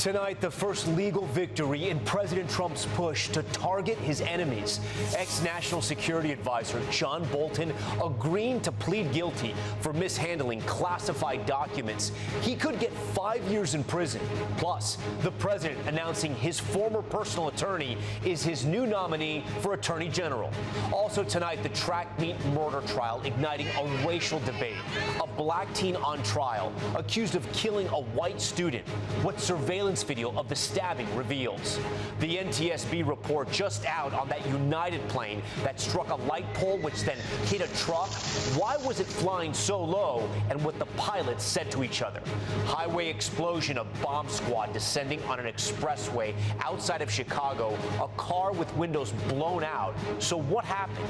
Tonight, the first legal victory in President Trump's push to target his enemies. Ex-National Security Advisor John Bolton agreeing to plead guilty for mishandling classified documents. He could get 5 years in prison. Plus, the president announcing his former personal attorney is his new nominee for Attorney General. Also tonight, the track meet murder trial igniting a racial debate. A black teen on trial accused of killing a white student. What surveillance video of the stabbing reveals. The NTSB report just out on that United plane that struck a light pole which then hit a truck. Why was it flying so low, and what the pilots said to each other. Highway explosion, a bomb squad descending on an expressway outside of Chicago, a car with windows blown out. So what happened?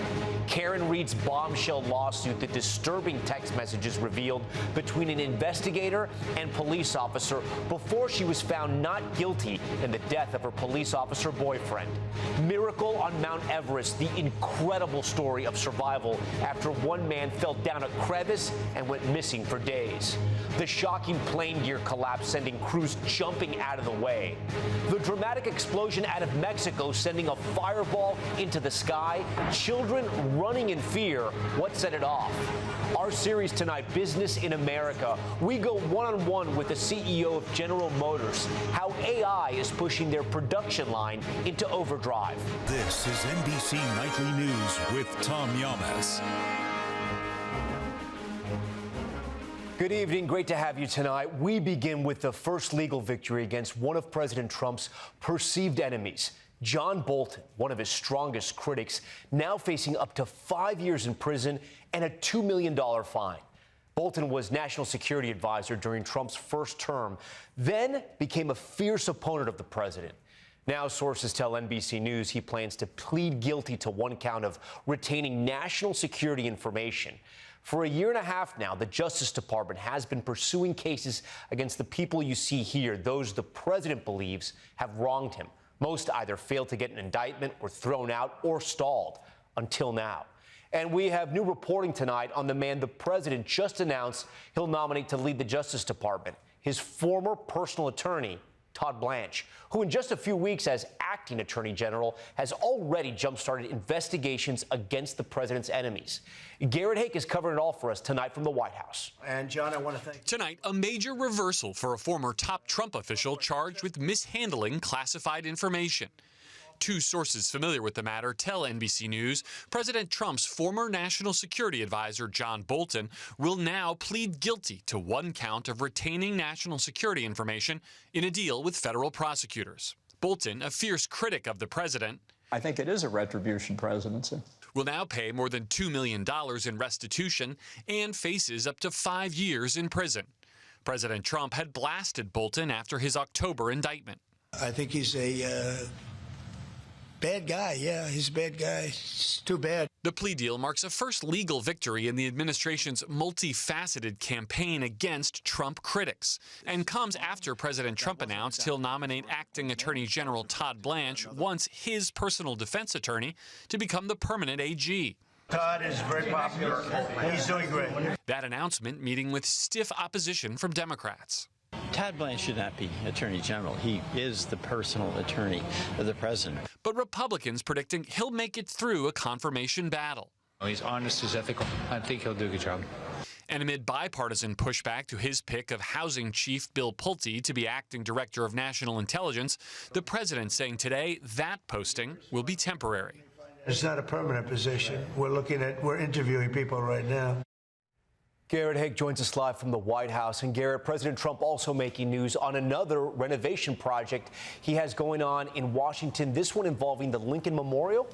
Karen Reed's bombshell lawsuit, the disturbing text messages revealed between an investigator and police officer before she was found not guilty in the death of her police officer boyfriend. Miracle on Mount Everest, the incredible story of survival after one man fell down a crevice and went missing for days. The shocking plane gear collapse sending crews jumping out of the way. The dramatic explosion out of Mexico sending a fireball into the sky. Children running in fear. What set it off? Our series tonight, Business in America. We go one-on-one with the CEO of General Motors, how AI is pushing their production line into overdrive. This is NBC Nightly News with Tom Yamas. Good evening. Great to have you tonight. We begin with the first legal victory against one of President Trump's perceived enemies. John Bolton, one of his strongest critics, now facing up to 5 years in prison and a $2 million fine. Bolton was National Security Advisor during Trump's first term, then became a fierce opponent of the president. Now, sources tell NBC News he plans to plead guilty to one count of retaining national security information. For a year and a half now, the Justice Department has been pursuing cases against the people you see here, those the president believes have wronged him. Most either failed to get an indictment, were thrown out, or stalled until now. And we have new reporting tonight on the man the president just announced he'll nominate to lead the Justice Department, his former personal attorney, Todd Blanche, who in just a few weeks as acting attorney general has already jump-started investigations against the president's enemies. Garrett Hake is covering it all for us tonight from the White House. And, John, I want to thank... Tonight, a major reversal for a former top Trump official charged with mishandling classified information. Two sources familiar with the matter tell NBC News President Trump's former national security advisor, John Bolton, will now plead guilty to one count of retaining national security information in a deal with federal prosecutors. Bolton, a fierce critic of the president, I think it is a retribution presidency, will now pay more than $2 million in restitution and faces up to 5 years in prison. President Trump had blasted Bolton after his October indictment. I think he's a bad guy. Yeah, he's a bad guy. It's too bad. The plea deal marks a first legal victory in the administration's multifaceted campaign against Trump critics and comes after President Trump announced he'll nominate acting Attorney General Todd Blanche, once his personal defense attorney, to become the permanent AG. Todd is very popular. He's doing great. That announcement meeting with stiff opposition from Democrats. Todd Blanche should not be Attorney General. He is the personal attorney of the president. But Republicans predicting he'll make it through a confirmation battle. He's honest, he's ethical. I think he'll do a good job. And amid bipartisan pushback to his pick of housing chief Bill Pulte to be acting director of national intelligence, the president saying today that posting will be temporary. It's not a permanent position. We're interviewing people right now. Garrett Hake joins us live from the White House. And Garrett, President Trump also making news on another renovation project he has going on in Washington, this one involving the Lincoln Memorial.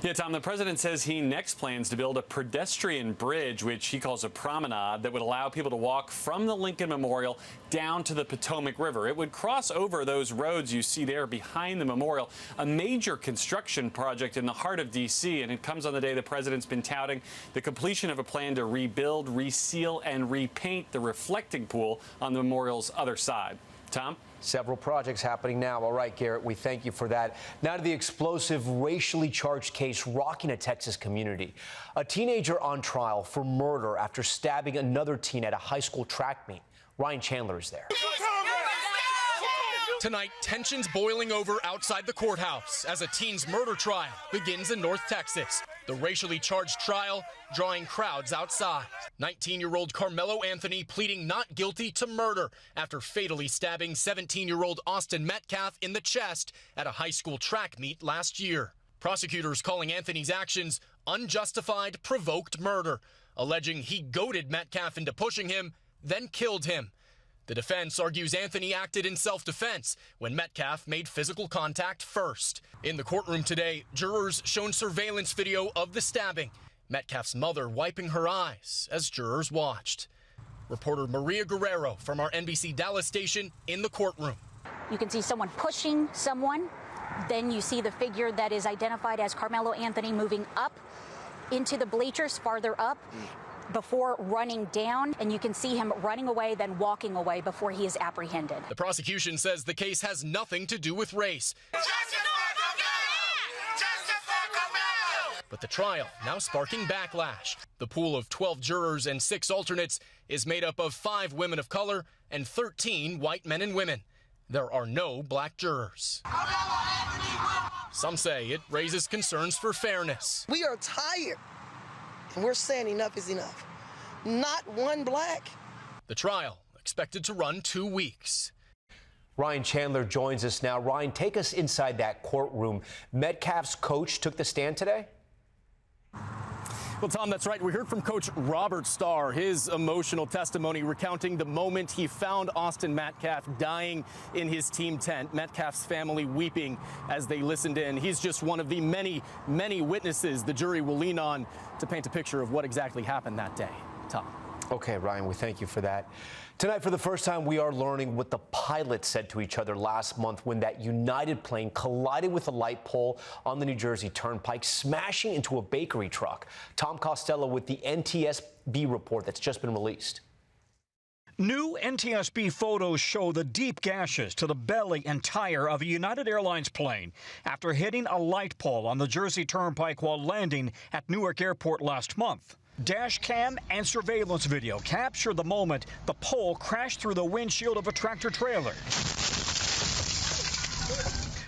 Yeah, Tom, the president says he next plans to build a pedestrian bridge, which he calls a promenade, that would allow people to walk from the Lincoln Memorial down to the Potomac River. It would cross over those roads you see there behind the memorial, a major construction project in the heart of D.C., and it comes on the day the president's been touting the completion of a plan to rebuild, reseal, and repaint the reflecting pool on the memorial's other side. Tom? Several projects happening now. All right, Garrett, we thank you for that. Now to the explosive, racially charged case rocking a Texas community. A teenager on trial for murder after stabbing another teen at a high school track meet. Ryan Chandler is there. Tonight, tensions boiling over outside the courthouse as a teen's murder trial begins in North Texas. The racially charged trial drawing crowds outside. 19-year-old Carmelo Anthony pleading not guilty to murder after fatally stabbing 17-year-old Austin Metcalf in the chest at a high school track meet last year. Prosecutors calling Anthony's actions unjustified, provoked murder, alleging he goaded Metcalf into pushing him, then killed him. The defense argues Anthony acted in self-defense when Metcalf made physical contact first. In the courtroom today, jurors shown surveillance video of the stabbing. Metcalf's mother wiping her eyes as jurors watched. Reporter Maria Guerrero from our NBC Dallas station in the courtroom. You can see someone pushing someone. Then you see the figure that is identified as Carmelo Anthony moving up into the bleachers, farther up, before running down, and you can see him running away, then walking away before he is apprehended. The prosecution says the case has nothing to do with race. But the trial now sparking backlash. The pool of 12 jurors and 6 alternates is made up of 5 women of color and 13 white men and women. There are no black jurors. Some say it raises concerns for fairness. We are tired. And we're saying enough is enough. Not one black. The trial expected to run 2 weeks. Ryan Chandler joins us now. Ryan, take us inside that courtroom. Metcalf's coach took the stand today? Well, Tom, that's right. We heard from Coach Robert Starr, his emotional testimony recounting the moment he found Austin Metcalf dying in his team tent. Metcalf's family weeping as they listened in. He's just one of the many, many witnesses the jury will lean on to paint a picture of what exactly happened that day. Tom. Okay, Ryan, we thank you for that. Tonight, for the first time, we are learning what the pilots said to each other last month when that United plane collided with a light pole on the New Jersey Turnpike, smashing into a bakery truck. Tom Costello with the NTSB report that's just been released. New NTSB photos show the deep gashes to the belly and tire of a United Airlines plane after hitting a light pole on the Jersey Turnpike while landing at Newark Airport last month. Dash cam and surveillance video captured the moment the pole crashed through the windshield of a tractor trailer.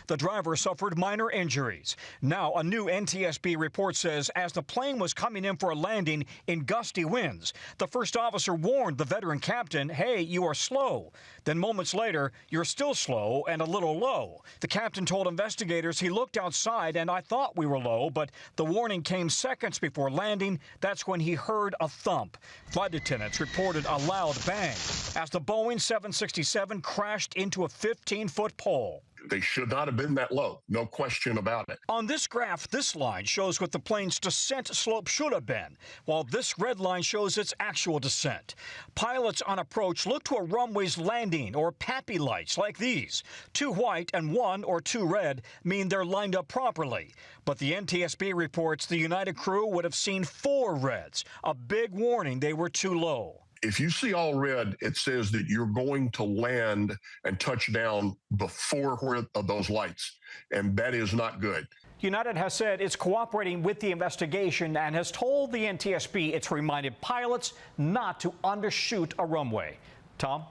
The driver suffered minor injuries. Now, a new NTSB report says as the plane was coming in for a landing in gusty winds, the first officer warned the veteran captain, hey, you are slow. Then moments later, you're still slow and a little low. The captain told investigators he looked outside and I thought we were low, but the warning came seconds before landing. That's when he heard a thump. Flight attendants reported a loud bang as the Boeing 767 crashed into a 15-foot pole. They should not have been that low, no question about it. On this graph, this line shows what the plane's descent slope should have been, while this red line shows its actual descent. Pilots on approach look to a runway's landing or PAPI lights like these. 2 white and 1 or 2 red mean they're lined up properly. But the NTSB reports the United crew would have seen 4 reds, a big warning they were too low. If you see all red, it says that you're going to land and touch down before those lights, and that is not good. United has said it's cooperating with the investigation and has told the NTSB it's reminded pilots not to undershoot a runway. Tom?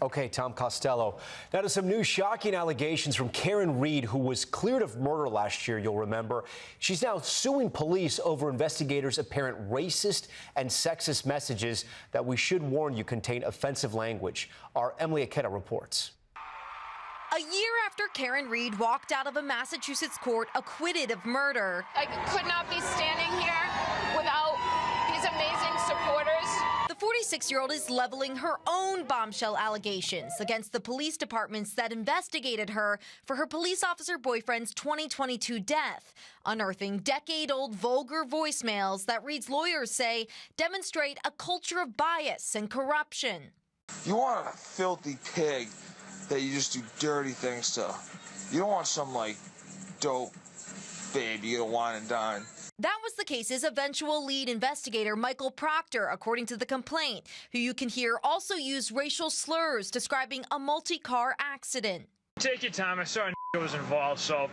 Okay, Tom Costello. Now to some new shocking allegations from Karen Reed, who was cleared of murder last year, you'll remember. She's now suing police over investigators' apparent racist and sexist messages that we should warn you contain offensive language. Our Emily Aketa reports. A year after Karen Reed walked out of a Massachusetts court acquitted of murder. I could not be standing here without these amazing supporters. The 46-year-old is leveling her own bombshell allegations against the police departments that investigated her for her police officer boyfriend's 2022 death, unearthing decade-old vulgar voicemails that Reed's lawyers say demonstrate a culture of bias and corruption. You want a filthy pig that you just do dirty things to. You don't want some, like, dope babe you get a wine and dine. That was the case's eventual lead investigator, Michael Proctor, according to the complaint, who you can hear also used racial slurs describing a multi-car accident. Take your time. I saw a was involved, so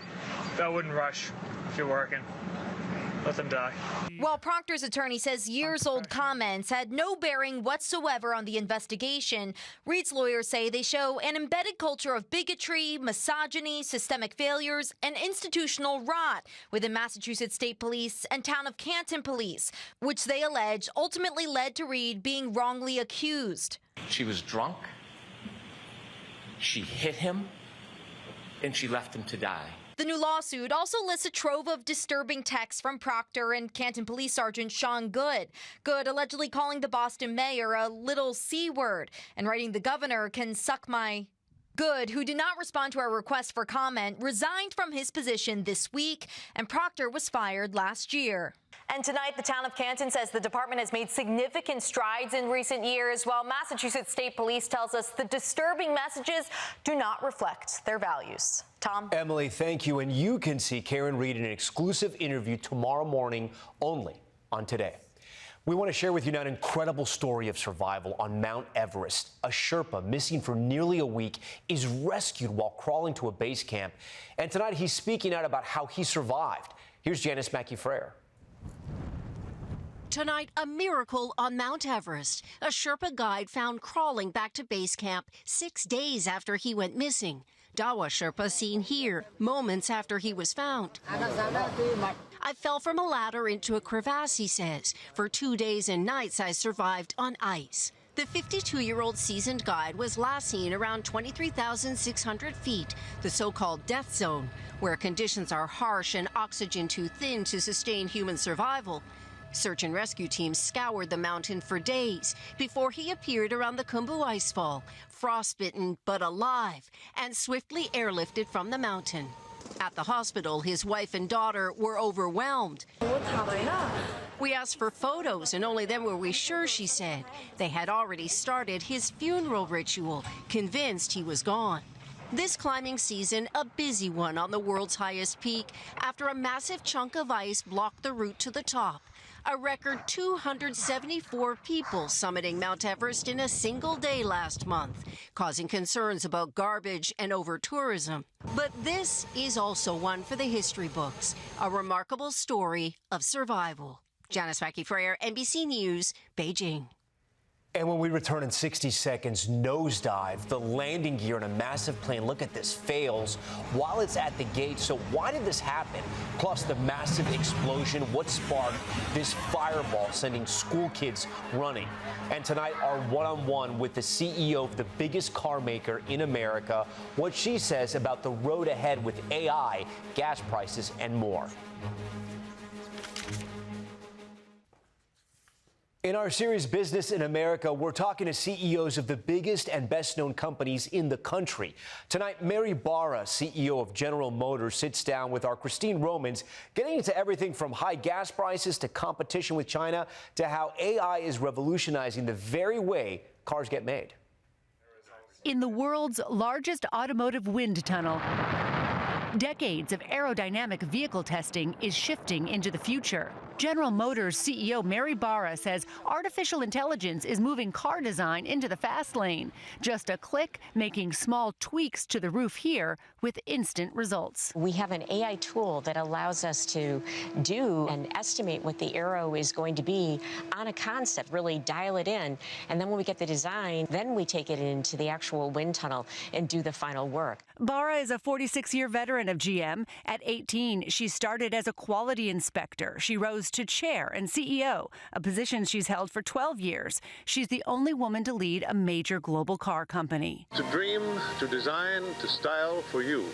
I wouldn't rush if you're working. let them die. While Proctor's attorney says years-old comments had no bearing whatsoever on the investigation, Reed's lawyers say they show an embedded culture of bigotry, misogyny, systemic failures, and institutional rot within Massachusetts State Police and Town of Canton Police, which they allege ultimately led to Reed being wrongly accused. She was drunk, she hit him, and she left him to die. The new lawsuit also lists a trove of disturbing texts from Proctor and Canton Police Sergeant Sean Good. Good allegedly calling the Boston mayor a little C word and writing the governor can suck my... Good, who did not respond to our request for comment, resigned from his position this week, and Proctor was fired last year. And tonight, the town of Canton says the department has made significant strides in recent years, while Massachusetts State Police tells us the disturbing messages do not reflect their values. Tom? Emily, thank you. And you can see Karen Reed in an exclusive interview tomorrow morning only on Today. We want to share with you now an incredible story of survival on Mount Everest. A Sherpa missing for nearly a week is rescued while crawling to a base camp. And tonight he's speaking out about how he survived. Here's Janice Mackey-Frayer. Tonight, a miracle on Mount Everest. A Sherpa guide found crawling back to base camp 6 days after he went missing. Dawa Sherpa seen here moments after he was found. I fell from a ladder into a crevasse, he says. For 2 days and nights, I survived on ice. The 52-year-old seasoned guide was last seen around 23,600 feet, the so-called death zone, where conditions are harsh and oxygen too thin to sustain human survival. Search and rescue teams scoured the mountain for days before he appeared around the Khumbu icefall, frostbitten but alive, and swiftly airlifted from the mountain. At the hospital, his wife and daughter were overwhelmed. We asked for photos, and only then were we sure, she said. They had already started his funeral ritual, convinced he was gone. This climbing season, a busy one on the world's highest peak after a massive chunk of ice blocked the route to the top. A record 274 people summiting Mount Everest in a single day last month, causing concerns about garbage and over-tourism. But this is also one for the history books, a remarkable story of survival. Janice Mackey-Frayer, NBC News, Beijing. And when we return in 60 seconds, nosedive, the landing gear in a massive plane, look at this, fails while it's at the gate. So why did this happen? Plus the massive explosion, what sparked this fireball sending school kids running? And tonight, our one-on-one with the CEO of the biggest car maker in America, what she says about the road ahead with AI, gas prices, and more. In our series, Business in America, we're talking to CEOs of the biggest and best-known companies in the country. Tonight, Mary Barra, CEO of General Motors, sits down with our Christine Romans, getting into everything from high gas prices to competition with China to how AI is revolutionizing the very way cars get made. In the world's largest automotive wind tunnel, decades of aerodynamic vehicle testing is shifting into the future. General Motors CEO Mary Barra says artificial intelligence is moving car design into the fast lane. Just a click, making small tweaks to the roof here with instant results. We have an AI tool that allows us to do and estimate what the aero is going to be on a concept, really dial it in. And then when we get the design, then we take it into the actual wind tunnel and do the final work. Barra is a 46-year veteran of GM. At 18, she started as a quality inspector. She rose to chair and CEO, a position she's held for 12 years. She's the only woman to lead a major global car company. To dream, to design, to style for you.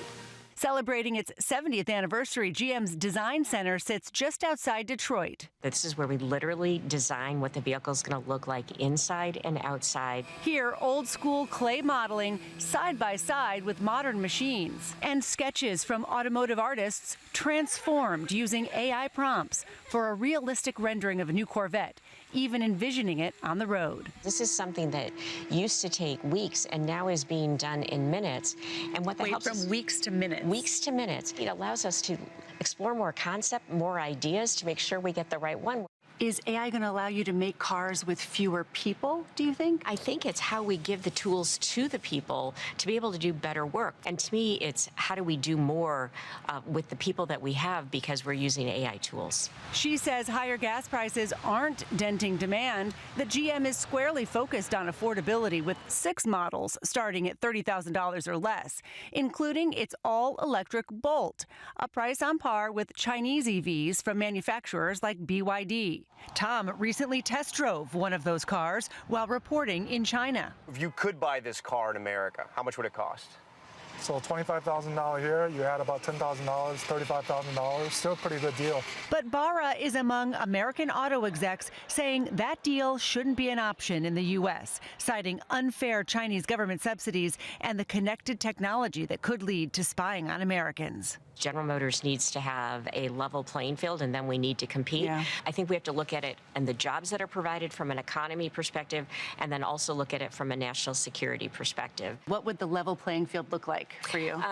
Celebrating its 70th anniversary, GM's Design Center sits just outside Detroit. This is where we literally design what the vehicle is going to look like inside and outside. Here, old school clay modeling side by side with modern machines, and sketches from automotive artists transformed using AI prompts for a realistic rendering of a new Corvette, even envisioning it on the road. This is something that used to take weeks and now is being done in minutes. And what that helps from weeks to minutes. Weeks to minutes. It allows us to explore more concept, more ideas to make sure we get the right one. Is AI going to allow you to make cars with fewer people, do you think? I think it's how we give the tools to the people to be able to do better work. And to me, it's how do we do more with the people that we have because we're using AI tools. She says higher gas prices aren't denting demand. The GM is squarely focused on affordability with 6 models starting at $30,000 or less, including its all-electric Bolt, a price on par with Chinese EVs from manufacturers like BYD. Tom recently test drove one of those cars while reporting in China. If you could buy this car in America, how much would it cost? So $25,000 here, you add about $10,000, $35,000, still a pretty good deal. But Barra is among American auto execs saying that deal shouldn't be an option in the U.S., citing unfair Chinese government subsidies and the connected technology that could lead to spying on Americans. General Motors needs to have a level playing field, and then we need to compete. Yeah. I think we have to look at it and the jobs that are provided from an economy perspective, and then also look at it from a national security perspective. What would the level playing field look like for you?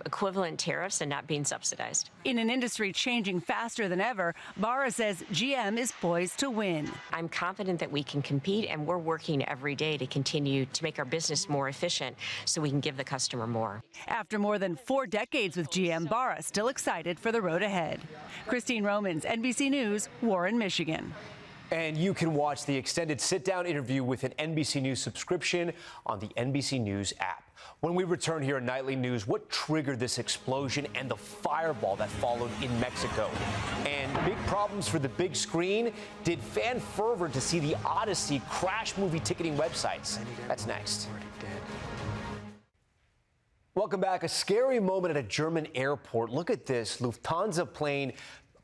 Equivalent tariffs and not being subsidized. In an industry changing faster than ever, Barra says GM is poised to win. I'm confident that we can compete, and we're working every day to continue to make our business more efficient so we can give the customer more. After more than 4 decades with GM, Barra still excited for the road ahead. Christine Romans, NBC News, Warren, Michigan. And you can watch the extended sit-down interview with an NBC News subscription on the NBC News app. When we return here at Nightly News, what triggered this explosion and the fireball that followed in Mexico? And big problems for the big screen? Did fan fervor to see the Odyssey crash movie ticketing websites? That's next. Welcome back. A scary moment at a German airport. Look at this. Lufthansa plane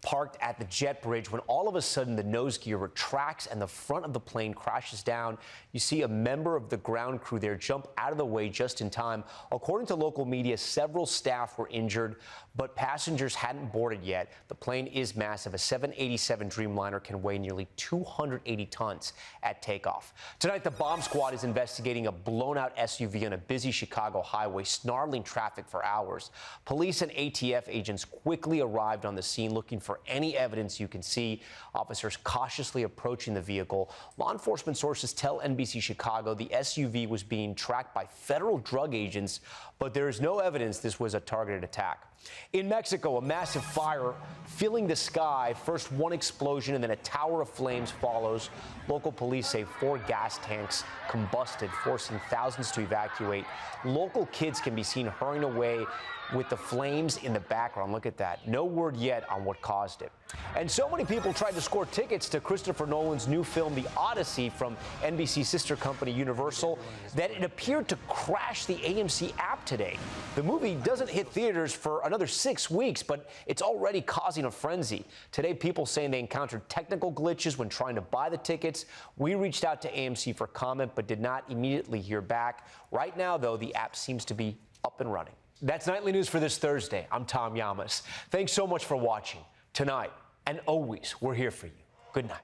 parked at the jet bridge when all of a sudden the nose gear retracts and the front of the plane crashes down. You see a member of the ground crew there jump out of the way just in time. According to local media, several staff were injured, but passengers hadn't boarded yet. The plane is massive. A 787 Dreamliner can weigh nearly 280 tons at takeoff. Tonight, the bomb squad is investigating a blown-out SUV on a busy Chicago highway, snarling traffic for hours. Police and ATF agents quickly arrived on the scene looking for any evidence you can see. Officers cautiously approaching the vehicle. Law enforcement sources tell NBC Chicago the SUV was being tracked by federal drug agents, but there is no evidence this was a targeted attack. In Mexico, a massive fire filling the sky. First one explosion and then a tower of flames follows. Local police say 4 gas tanks combusted, forcing thousands to evacuate. Local kids can be seen hurrying away with the flames in the background. Look at that. No word yet on what caused it. And so many people tried to score tickets to Christopher Nolan's new film, The Odyssey, from NBC's sister company Universal, that it appeared to crash the AMC app today. The movie doesn't hit theaters for another 6 weeks, but it's already causing a frenzy. Today, people saying they encountered technical glitches when trying to buy the tickets. We reached out to AMC for comment, but did not immediately hear back. Right now, though, the app seems to be up and running. That's Nightly News for this Thursday. I'm Tom Llamas. Thanks so much for watching. Tonight and always, we're here for you. Good night.